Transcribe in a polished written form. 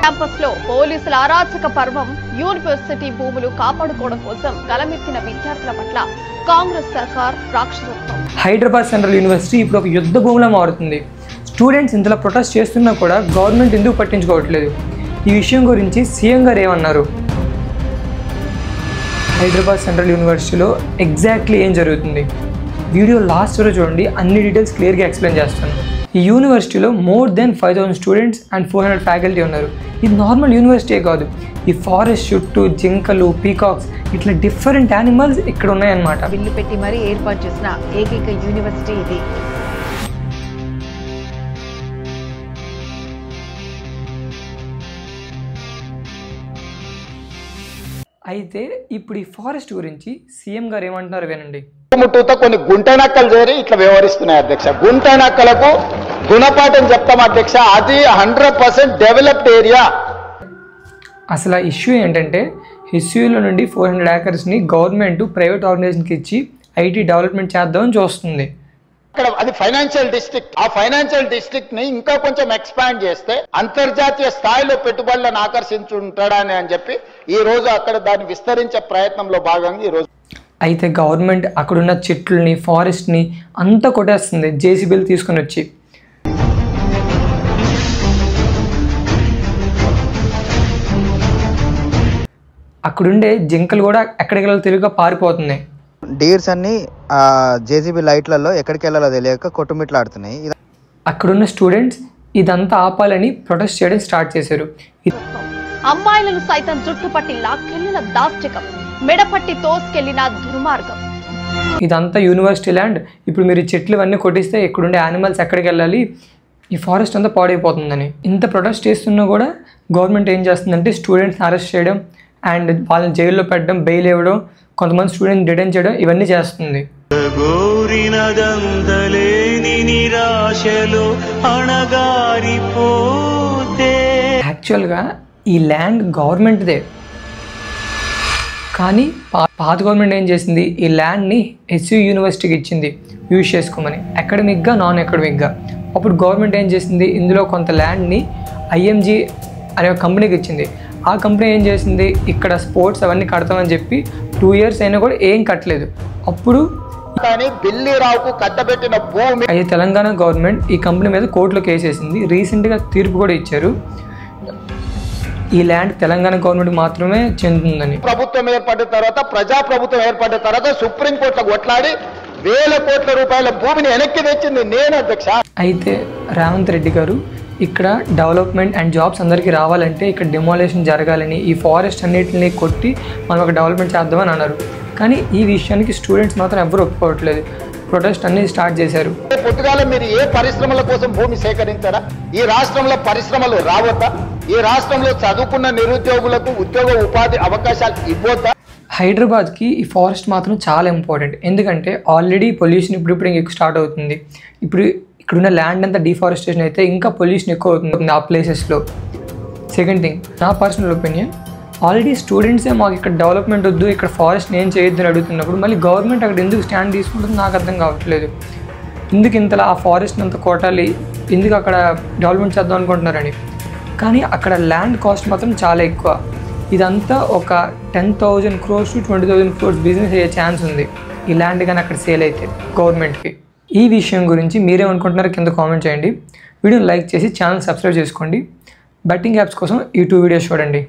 Campus లో పోలీసుల అరాచక పర్వం, యూనివర్సిటీ భూములు కాపాడుకోవడం కోసం గలమెత్తిన విద్యార్థుల పట్ల కాంగ్రెస్ సర్కార్ రాక్షసత్వం. హైదరాబాద్ సెంట్రల్ యూనివర్సిటీ ఇప్పుడు ఒక యుద్ధ భూమిలా మారుతుంది. స్టూడెంట్స్ ఇంతలా ప్రొటెస్ట్ చేస్తున్నా కూడా గవర్నమెంట్ ఎందుకు పట్టించుకోవట్లేదు? ఈ విషయం గురించి సీఎం గారు ఏమన్నారు? హైదరాబాద్ సెంట్రల్ యూనివర్సిటీలో ఎగ్జాక్ట్లీ ఏం జరుగుతుంది? వీడియో లాస్ట్ వరకు చూడండి, అన్ని డీటెయిల్స్ క్లియర్గా ఎక్స్ప్లెయిన్ చేస్తాను. ఈ యూనివర్సిటీలో more than 5000 students and 400 faculty ఉన్నారు. ఇది నార్మల్ యూనివర్సిటీ కాదు. ఈ ఫారెస్ట్ చుట్టూ జింకలు, పీకాక్స్ ఇట్లా డిఫరెంట్ యానిమల్స్ ఇక్కడ ఉన్నాయన్నమాట. బిల్లు పెట్టి మరీ ఏర్పాటు చేసిన ఏకైక యూనివర్సిటీ ఇది. అయితే ఇప్పుడు ఈ ఫారెస్ట్ గురించి సీఎం గారు ఏమంటున్నారు వినండి. ముట్టుతో కొన్ని గుంటనక్కలు చేరి ఇట్లా వ్యవహరిస్తున్నాయి అధ్యక్ష. గుంటనక్కలకు గుణపాఠం చెప్తాం అధ్యక్ష. అది 100% డెవలప్డ్ ఏరియా. అసలు ఆ ఇష్యూ ఏంటంటే, హెచ్యూలో నుండి 400 acresని గవర్నమెంట్ ప్రైవేట్ ఆర్గనైజేషన్కి ఇచ్చి ఐటీ డెవలప్మెంట్ చేద్దామని చూస్తుంది. అక్కడ అది ఫైనాన్షియల్ డిస్ట్రిక్ట్. ఆ ఫైనాన్షియల్ డిస్ట్రిక్ట్ ని ఇంకా కొంచెం ఎక్స్పాండ్ చేస్తే అంతర్జాతీయ స్థాయిలో పెట్టుబడులను ఆకర్షించుంటాడని అని చెప్పి ఈ రోజు అక్కడ దాన్ని విస్తరించే ప్రయత్నంలో భాగంగా ఈ రోజు అయితే గవర్నమెంట్ అక్కడున్న చెట్లని, ఫారెస్ట్ని అంతా కొట్టేస్తుంది జేసీబీలు తీసుకొని వచ్చి. అక్కడుండే జింకలు కూడా ఎక్కడికి వెళ్ళాలో తెలియక పారిపోతున్నాయి. డీర్స్ అన్ని జేసీబీ లైట్లలో ఎక్కడికి వెళ్ళాలో తెలియక కొట్టుమిట్లాడుతున్నాయి. అక్కడున్న స్టూడెంట్స్ ఇదంతా ఆపాలని ప్రొటెస్ట్ చేయడం స్టార్ట్ చేశారు. అమ్మాయిలను సైతం జుట్టుపట్టి లాక్కెళ్లిన దాష్టికం, మెడపట్టి తోసుకెళ్లిన దుర్మార్గం. ఇదంతా యూనివర్సిటీ ల్యాండ్. ఇప్పుడు మీరు చెట్లు అన్నీ కొట్టిస్తే ఇక్కడుండే యానిమల్స్ ఎక్కడికి వెళ్ళాలి? ఈ ఫారెస్ట్ అంతా పాడైపోతుందని. ఇంత ప్రొటెస్ట్ చేస్తున్నా కూడా గవర్నమెంట్ ఏం చేస్తుందంటే స్టూడెంట్స్ని అరెస్ట్ చేయడం అండ్ వాళ్ళని జైల్లో పెట్టడం, బెయిల్ ఇవ్వడం, కొంతమంది స్టూడెంట్ డిటైన్ చేయడం, ఇవన్నీ చేస్తుంది. యాక్చువల్గా ఈ ల్యాండ్ గవర్నమెంట్దే, కానీ పాత గవర్నమెంట్ ఏం చేసింది, ఈ ల్యాండ్ని హెచ్యూ యూనివర్సిటీకి ఇచ్చింది యూజ్ చేసుకోమని, అకాడమిక్గా, నాన్ అకాడమిక్గా. అప్పుడు గవర్నమెంట్ ఏం చేసింది, ఇందులో కొంత ల్యాండ్ని ఐఎంజీ అనే ఒక కంపెనీకి ఇచ్చింది. ఆ కంపెనీ ఏం చేసింది, ఇక్కడ స్పోర్ట్స్ అవన్నీ కడతామని చెప్పి 2 years అయినా కూడా ఏం కట్టలేదు. అప్పుడు బిల్లిరావుకు కట్టబెట్టిన భూమి. అయితే తెలంగాణ గవర్నమెంట్ ఈ కంపెనీ మీద కోర్టులో కేసు వేసింది. రీసెంట్గా తీర్పు కూడా ఇచ్చారు, ఈ ల్యాండ్ తెలంగాణ గవర్నమెంట్ మాత్రమే చెందుతుందని. ప్రభుత్వం ఏర్పడిన తర్వాత, ప్రజాప్రభుత్వం ఏర్పడిన తర్వాత సుప్రీంకోర్టులో కొట్లాడి 1000 కోట్ల రూపాయల భూమిని వెనక్కి తెచ్చింది నేను అధ్యక్ష. అయితే రేవంత్ రెడ్డి గారు ఇక్కడ డెవలప్మెంట్ అండ్ జాబ్స్ అందరికీ రావాలంటే ఇక్కడ డిమాలేషన్ జరగాలని, ఈ ఫారెస్ట్ అన్నిటిని కొట్టి మనం ఒక డెవలప్మెంట్ చేద్దామని అన్నారు. కానీ ఈ విషయానికి స్టూడెంట్స్ మాత్రం ఎవరు ఒప్పుకోవట్లేదు. ప్రొటెస్ట్ అన్ని స్టార్ట్ చేశారు. పొద్దుగాల మీరు ఏ పరిశ్రమల కోసం భూమి సేకరించారా? ఈ రాష్ట్రంలో పరిశ్రమలు రావద్దా? ఈ రాష్ట్రంలో చదువుకున్న నిరుద్యోగులకు ఉద్యోగ ఉపాధి అవకాశాలు ఇవ్వద్దా? హైదరాబాద్కి ఈ ఫారెస్ట్ మాత్రం చాలా ఇంపార్టెంట్. ఎందుకంటే ఆల్రెడీ పొల్యూషన్ ఇప్పుడు ఎక్కువ స్టార్ట్ అవుతుంది. ఇప్పుడు ఇక్కడున్న ల్యాండ్ అంతా డిఫారెస్టేషన్ అయితే ఇంకా పొల్యూషన్ ఎక్కువ అవుతుంది ఆ ప్లేసెస్లో. సెకండ్ థింగ్, నా పర్సనల్ ఒపీనియన్, ఆల్రెడీ స్టూడెంట్సే మాకు ఇక్కడ డెవలప్మెంట్ వద్దు, ఇక్కడ ఫారెస్ట్ ఏం చేయొద్దని అడుగుతున్నప్పుడు మళ్ళీ గవర్నమెంట్ అక్కడ ఎందుకు స్టాండ్ తీసుకుంటుందో నాకు అర్థం కావట్లేదు. ఎందుకు ఇంతలా ఆ ఫారెస్ట్ని అంతా కొట్టాలి, ఎందుకు అక్కడ డెవలప్మెంట్ చేద్దాం అనుకుంటున్నారని. కానీ అక్కడ ల్యాండ్ కాస్ట్ మాత్రం చాలా ఎక్కువ. ఇదంతా ఒక 10,000 crores to 20,000 crores బిజినెస్ అయ్యే ఛాన్స్ ఉంది ఈ ల్యాండ్ కానీ అక్కడ సేల్ అయితే గవర్నమెంట్కి. ఈ విషయం గురించి మీరేమనుకుంటున్నారో కింద కామెంట్ చేయండి. వీడియోని లైక్ చేసి ఛానల్ సబ్స్క్రైబ్ చేసుకోండి. బెట్టింగ్ యాప్స్ కోసం ఈ 2 వీడియోస్ చూడండి.